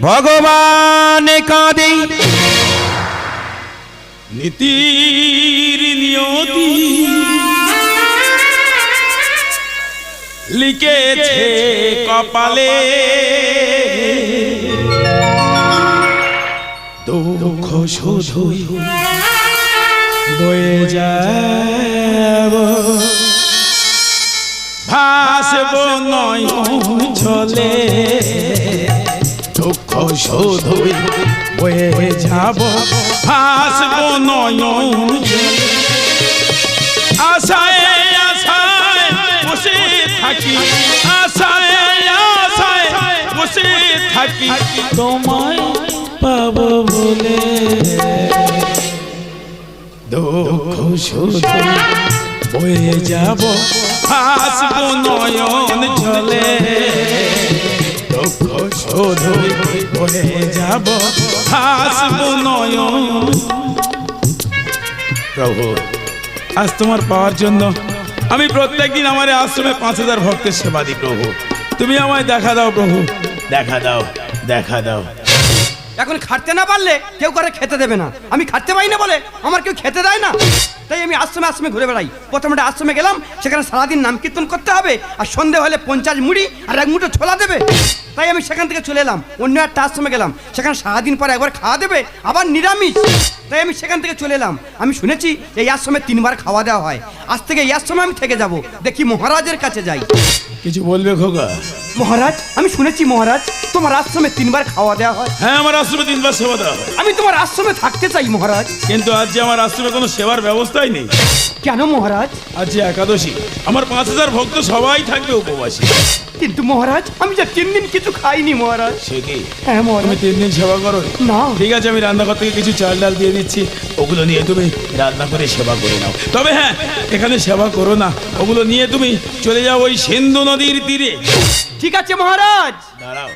ভগবান কাঁদে নীতির নিয়তি লিখেছে কপালে দুঃখ শুধুই বয়ে যাব ভাসব নয়ন চলে দুঃখ শুধুই বয়ে যাব ভাসব নয়ন আশায় আশায় বসে থাকি আশায় আশায় বসে থাকি তোমায় পাবো বলে দুঃখ শুধুই বয়ে যাব ভাসব নয়ন চলে দুঃখ শুধুই বয়ে যাব ভাসব নয়ন। প্রভু, আজ তোমার পাওয়ার জন্য আমি প্রত্যেকদিন আমার আশ্রমে 5000 ভক্তের সেবা দিই। প্রভু, তুমি আমায় দেখা দাও। প্রভু, দেখা দাও, দেখা দাও। এখন খাটতে না পারলে কেউ করে খেতে দেবে না। আমি খাটতে পারি না বলে আমার কেউ খেতে দেয় না, তাই আমি আশ্রমে আশ্রমে ঘুরে বেড়াই। প্রথমে আশ্রমে গেলাম, সেখানে সারাদিন নাম কীর্তন করতে হবে, আর সন্ধে হলে 50 মুড়ি আর 1 মুঠো ছোলা দেবে। তাই আমি সেখান থেকে চলে এলাম, অন্য একটা আশ্রমে গেলাম, সেখানে সারাদিন পরে একবার খাওয়া দেবে, আবার নিরামিষ। তাই আমি সেখান থেকে চলে এলাম। আমি শুনেছি এই আশ্রমে 3 বার খাওয়া দেওয়া হয়। আজ থেকে এই আশ্রমে আমি থেকে যাব, দেখি মহারাজের কাছে যাই। কিছু বলবে খোকা? মহারাজ, আমি শুনেছি মহারাজ তোমার আশ্রমে 3 বার খাওয়া দেওয়া হয়। হ্যাঁ, আমার আশ্রমে 3 বার সেবা দেওয়া হয়। আমি তোমার আশ্রমে থাকতে চাই মহারাজ। কিন্তু আজ যে আমার আশ্রমে কোনো সেবার ব্যবস্থাই নেই। কেন মহারাজ? আজ যে একাদশী, আমার 5000 ভক্ত সবাই থাকবে উপবাসী। কিন্তু মহারাজ আমি যে 3 দিন কিছু খাইনি মহারাজ। সে কি? হ্যাঁ মহারাজ। তুমি 3 দিন সেবা করো না? ঠিক আছে, আমি রান্নাঘর থেকে কিছু চাল ডাল দিয়ে দিচ্ছি, ওগুলো নিয়ে তুমি রান্না করে সেবা করে নাও। তবে হ্যাঁ, এখানে সেবা করো না, ওগুলো নিয়ে তুমি চলে যাও ওই সিন্ধু নদীর তীরে। ঠিক আছে মহারাজ। দাঁড়াও,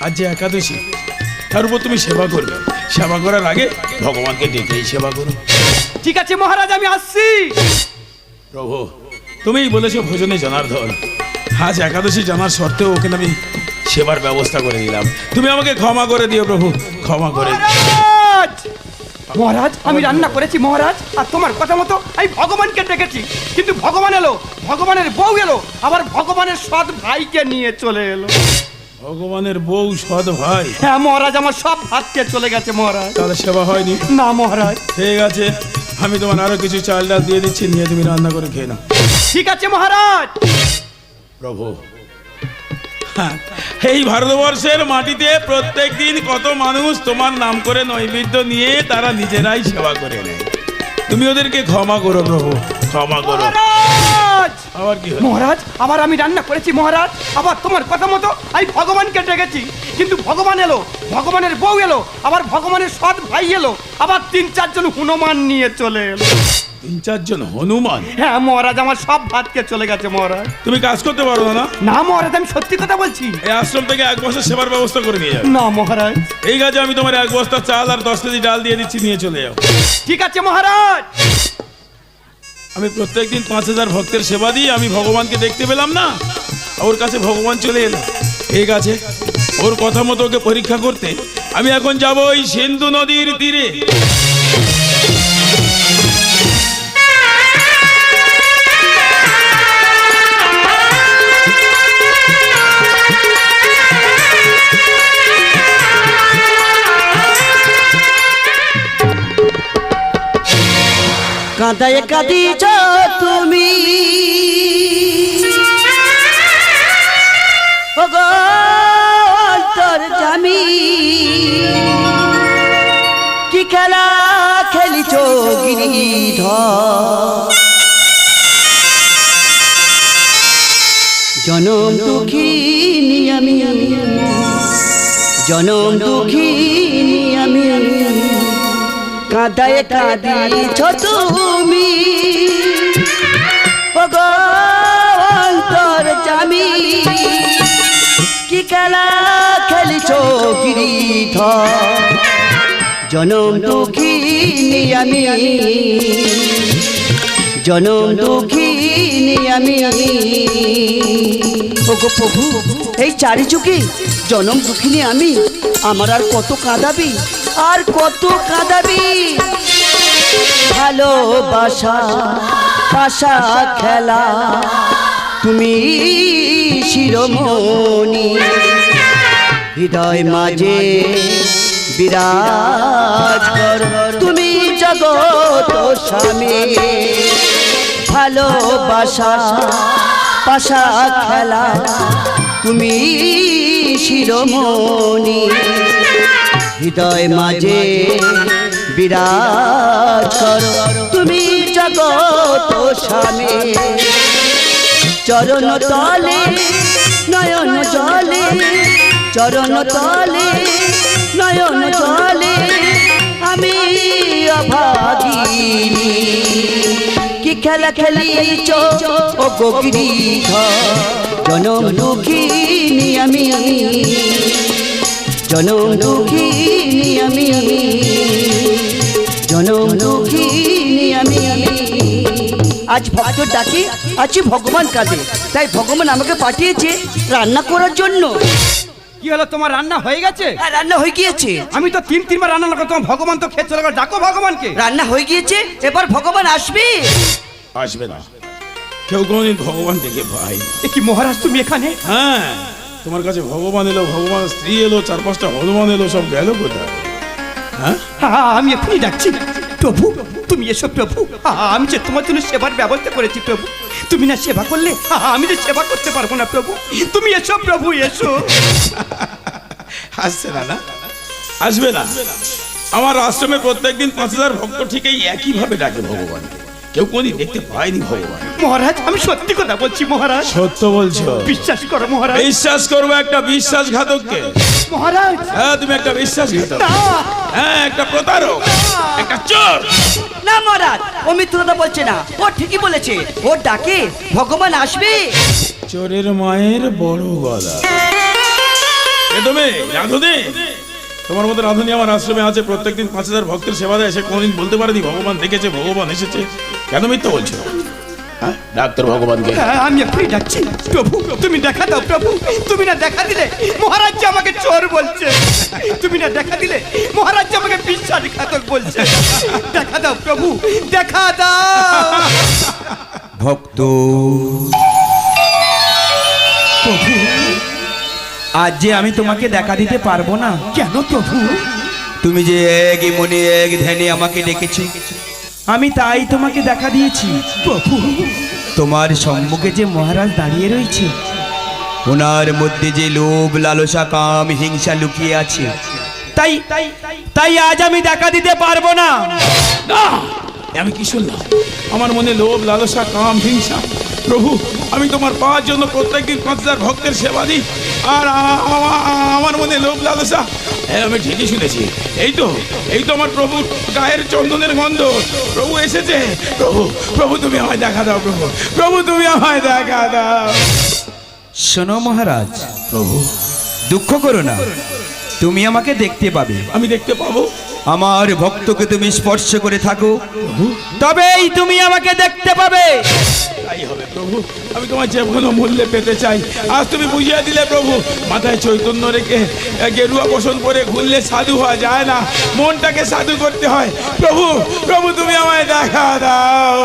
আজ যে একাদশী, তার উপর তুমি সেবা করবে। সেবা করার আগে ভগবানকে ডেকেই সেবা করো। ঠিক আছে মহারাজ, আমি আসছি। প্রভু, তুমিই বলেছো ভোজনে জনার্দন। আজ একাদশী জানার সত্ত্বেও ওকে আমি সেবার ব্যবস্থা করে দিলাম। তুমি আমাকে ক্ষমা করে দিও প্রভু, ক্ষমা করে দিও। মহারাজ, মহারাজ আমি রান্না করেছি মহারাজ, আর তোমার কথা মতো আমি ভগবানকে ডেকেছি, কিন্তু ভগবান এলো, ভগবানের বউ এলো, আবার ভগবানের সৎ ভাইকে নিয়ে চলে এলো। ভগবানের বউ সৎ ভাই? হ্যাঁ মহারাজ, আমার সব ভাতকে চলে গেছে মহারাজ। তাহলে সেবা হয়নি? না মহারাজ। ঠিক আছে, আমি তোমার আরো কিছু চাল ডাল দিয়ে দিচ্ছি, নিয়ে তুমি রান্না করে খেয়ে নাও। ঠিক আছে মহারাজ। প্রভু, হ্যাঁ, এই ভারতবর্ষের মাটিতে প্রত্যেক দিন কত মানুষ তোমার নাম করে নৈবেদ্য নিয়ে তারা নিজেরাই সেবা করে নেয়। তুমি ওদেরকে ক্ষমা করো প্রভু, ক্ষমা করো। মহারাজ, আবার কি হলো? মহারাজ আবার আমি রান্না করেছি মহারাজ, আবার তোমার কথা মতো আমি ভগবানকে ডেকেছি, কিন্তু ভগবান এলো, ভগবানের বউ এলো, আবার ভগবানের সৎ ভাই এলো, আবার 3-4 জন হনুমান নিয়ে চলে এলো। 3-4 জন হনুমান? হ্যাঁ মহারাজ, আমার সব ভাতকে চলে গেছে মহারাজ। তুমি কাজ করতে পারো না? না মহারাজ, আমি সত্যি কথা বলছি। এই আশ্রম থেকে 1 বছর সেবার ব্যবস্থা করে নিয়ে যাও। না মহারাজ। এই কাজে আমি তোমার 1 বস্তা চাল আর 10 কেজি ডাল দিয়ে দিচ্ছি, নিয়ে চলে যাও। ঠিক আছে মহারাজ। আমি প্রত্যেকদিন 5000 ভক্তের সেবা দিই, আমি ভগবানকে দেখতে পেলাম না, ওর কাছে ভগবান চলে এলো। ঠিক আছে, ওর কথা মতো ওকে পরীক্ষা করতে আমি এখন যাব ওই সিন্ধু নদীর তীরে। কাঁদায় কাঁদিছ তুমি তোর জামি, কি খেলা খেলিছ গিরিধর, জনম দুঃখিনী আমি, জনম দুঃখিনী আমি, কাঁদায় কাঁদিছ তুমি তোর জামি, কি খেলা খেলিছ গিরিধর, জনম দুঃখিনী আমি, জনম দুঃখিনী দুঃখিনী আমি ওগো প্রভু এই চারি যুগে জনম দুঃখিনী আমি আমার আর কত কাঁদাবি আর কত কাঁদাবি ভালোবাসা পাশা খেলা তুমি শিরোমণি হৃদয় মাঝে বিরাজ কর তুমি জগত স্বামী ভালোবাসা পাশা খেলা তুমি শিরোমণি হৃদয় মাঝে বিরাজ কর তুমি জগত স্বামী চরণ তলে নয়ন জলে চরণ তলে নয়ন জলে আমি অভাগিনী কি খেলা খেলিছ ও গিরিধর জনম দুঃখিনী আমি জনম দুঃখিনী আমি জনম দুঃখিনী আমি আজ ভক্ত ডাকি আজ ভগবান কাঁদে তাই ভগবান আমাকে পাঠিয়েছে রান্না করার জন্য কি হলো তোমার রান্না হয়ে গেছে? হ্যাঁ রান্না হয়ে গিয়েছে আমি তো তিনবার রান্না করতাম, ভগবান তো খেয়ে চলে গেল, ডাকো ভগবানকে। রান্না হয়ে গিয়েছে এবার ভগবান আসবে আসবে না, কেউ কোনোদিন ভগবান দেখে ভাই। এ কি মহারাজ তুমি এখানে? হ্যাঁ, তোমার কাছে ভগবান এলো, ভগবান স্ত্রী এলো, 4-5টা হনুমান এলো, সব গেল কোথায়? হ্যাঁ, আমি এখনই ডাকছি, প্রভু তুমি এসো প্রভু, আমি যে তোমার জন্য সেবার ব্যবস্থা করেছি প্রভু, তুমি না সেবা করলে আমি তো সেবা করতে পারবো না প্রভু, তুমি এসো প্রভু এসো। আসছে না? না আসবে না। আমার আশ্রমে প্রত্যেকদিন 5000 ভক্ত ঠিক এই একইভাবে ডাকে ভগবান, কেউ কোনদিন দেখতে পায়নি ভগবান। মহারাজ আমি সত্যি কথা বলছি মহারাজ। সত্য বলছো? বিশ্বাস করো মহারাজ। বিশ্বাস করবো একটা বিশ্বাসঘাতককে? মহারাজ হ্যাঁ, তুমি একটা বিশ্বাসঘাতক, না। হ্যাঁ একটা প্রতারক, একটা চোর। না মহারাজ ও মিথ্যা কথা বলছে না, ও ঠিকই বলেছে, ও ডাকে ভগবান আসবে। চোরের মায়ের বড় গলা। এ তুমি রাধুনি, তোমার মতো রাধুনি আমার আশ্রমে আছে, প্রত্যেকদিন 5000 ভক্তের সেবা দেয়, সে কোনদিন বলতে পারেনি ভগবান দেখেছে, ভগবান এসেছে? কেন মিথ্যা বলছো? হ্যাঁ, ডাক্তার ভগবানকে। আমি এখনই ডাকছি প্রভু, তুমি দেখা দাও প্রভু, তুমি না দেখা দিলে মহারাজ যে আমাকে চোর বলছে, তুমি না দেখা দিলে মহারাজ যে আমাকে বিশ্বাসঘাতক বলছে, দেখা দাও প্রভু দেখা দাও। ভক্ত প্রভু, আজ যে আমি তোমাকে দেখা দিতে পারবো না। কেন প্রভু? তুমি যে এক মনে এক ধ্যানে আমাকে ডেকেছি, আমি তাই তোমাকে দেখা দিয়েছি। প্রভু তোমার সম্মুখে যে মহারাজ দাঁড়িয়ে রয়েছে, ওনার মধ্যে যে লোভ লালসা কাম হিংসা লুকিয়ে আছে, তাই তাই আজ আমি দেখা দিতে পারবো না। না, আমি কি শুনলাম? আমার মনে লোভ লালসা কাম হিংসা? প্রভু, আমি তোমার পাওয়ার জন্য প্রত্যেকদিন 5000 ভক্তের সেবা দিই, আর আমার মনে লোভ লালসা? হ্যাঁ, আমি ঠিকই শুনেছি। এই তো আমার প্রভুর গায়ের চন্দনের গন্ধ। প্রভু এসেছে। প্রভু প্রভু তুমি আমায় দেখা দাও, প্রভু প্রভু তুমি আমায় দেখা দাও। শোনো মহারাজ, প্রভু দুঃখ করো না, তুমি আমাকে দেখতে পাবে। আমি দেখতে পাবো? আমার ভক্তকে তুমি স্পর্শ করে থাকো, তবেই তুমি আমাকে দেখতে পাবে। তাই হবে প্রভু, আমি তোমার যে কোনো মূল্যে পেতে চাই। আজ তুমি বুঝিয়ে দিলে প্রভু, মাথায় চৈতন্য রেখে গেরুয়া বসন পরে ঘুরলে সাধু হওয়া যায় না, মনটাকে সাধু করতে হয়। প্রভু প্রভু তুমি আমায় দেখা দাও।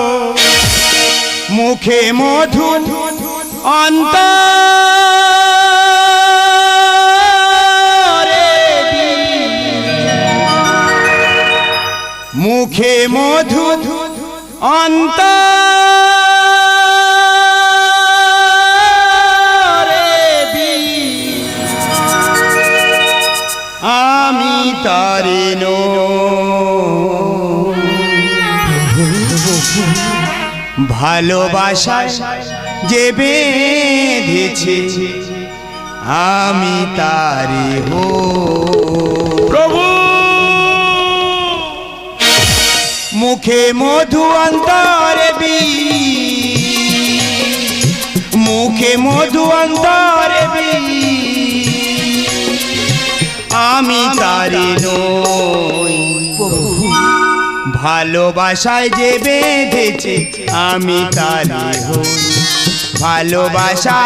মুখে মধু মুখে মধু আমি তারিন ভালোবাসায় যে বেঁধেছে, আমি তারি হো। প্রভু মুখে মধু অন্তরে মুখে মধু অন্তরে আমি তারি নই। ভালোবাসায় যে বেঁধেছে আমি তারি হই ভালোবাসা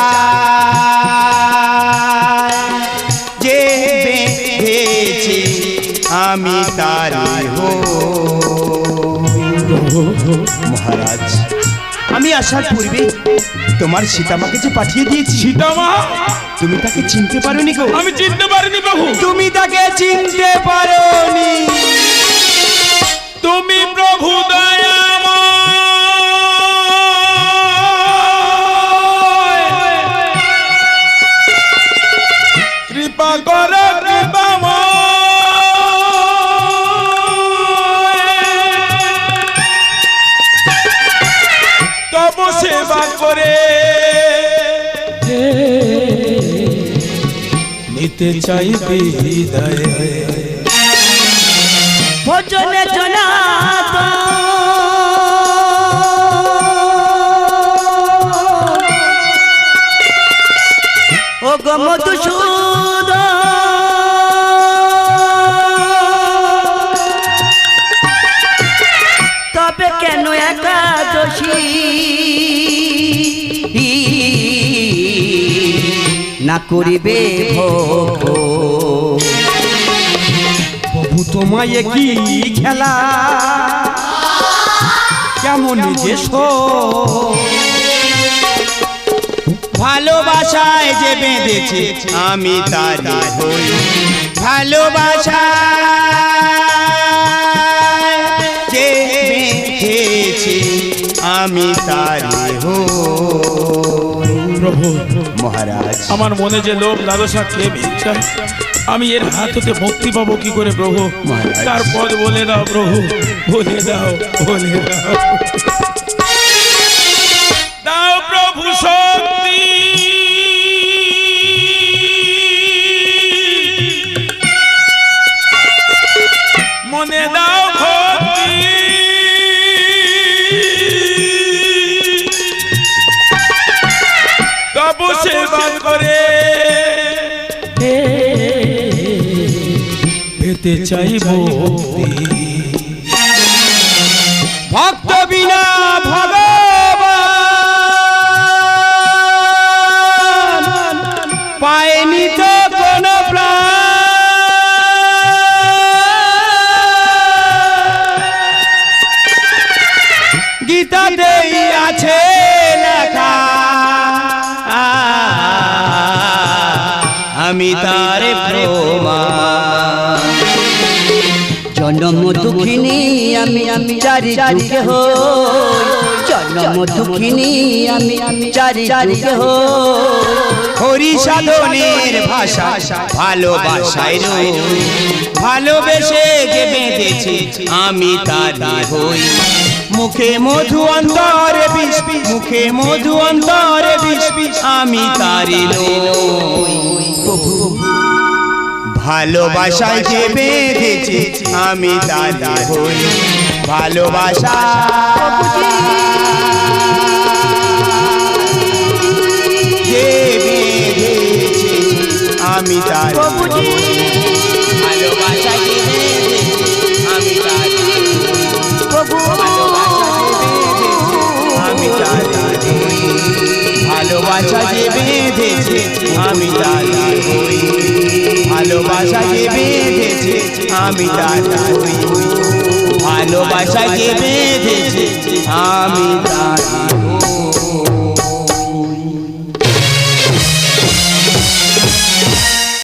যে বেঁধেছে আমি তারি হই মহারাজ আমি আসার পূর্বে তোমার সীতামাকে যে পাঠিয়ে দিয়েছি সীতামা তুমি তাকে চিনতে পারোনি গো আমি চিনতে পারিনি প্রভু তুমি তাকে চিনতে পারোনি তুমি প্রভু দয়াময় কৃপা কর তব সেবা করে নিতে চাই বিদায় ভজনে জনাত ও গো মধুসূদন তবে কেন একাদশী না করিবে ভোগ প্রভু তোমায় কি খেলা কেমন যে ভালোবাসায় যে বেঁধেছে আমি তারি হই ভালোবাসা যে বেঁধেছে আমি তারি হই প্রভু মহারাজ আমার মনে যে লোভ লালসা খেয়ে ইচ্ছা আমি এর হাত হতে মুক্তি পাবো কি করে প্রভু মহারাজ। তারপর বলে দাও প্রভু বলে দাও দাও প্রভু শক্তি মনে দাও ভক্তি তবু সেবা করে পেতে চাই মুক্তি ভক্ত বিনা ভগবান পায়নি তো কোন গীতাতেই আছে লেখা আমি তার প্রমাণ জন্ম দুঃখিনী আমি চারি যুগে হই জন্ম দুঃখিনী আমি চারি যুগে হই হরি সাধনের ভাষা ভালোবাসায় রই ভালোবেসে যে বেঁধেছি আমি তারি হই মুখে মধু অন্তরে বিষ মুখে মধু অন্তরে বিষ আমি তারি লই ভালোবাসায় যে বেঁধেছি আমি তারি হই ভালোবাসা যে বেঁধেছি আমি তারি ভালোবাসা যে বেঁধেছি আমি তারি ভালোবাসা যে বেঁধেছে আমি তারি হই ভালোবাসা যে বেঁধেছে আমি তারি হই ভালোবাসা যে বেঁধেছে আমি তারি হই